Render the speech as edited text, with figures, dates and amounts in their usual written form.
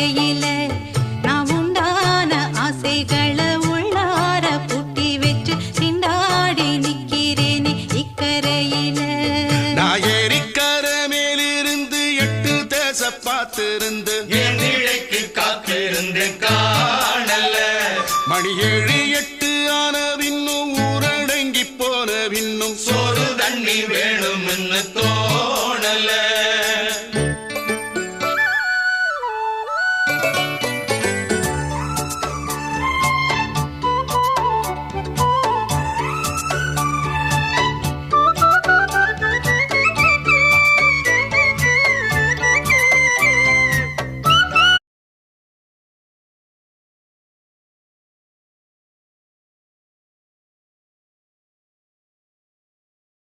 இக்கரையில நான் உண்டான ஆசைகளை உள்ளார பூட்டி வச்சு திண்டாடி நிக்கிறேனே இக்கரையில. நான் ஏரிக்கர மேலிருந்து 8 தேச பார்த்திருந்து என் நிலைக்கு காத்திருந்தேன் காணல. மணி 7 8 ஆன பின்னும் ஊரடங்கி போன பின்னும் சோறு தண்ணி வேணும்னு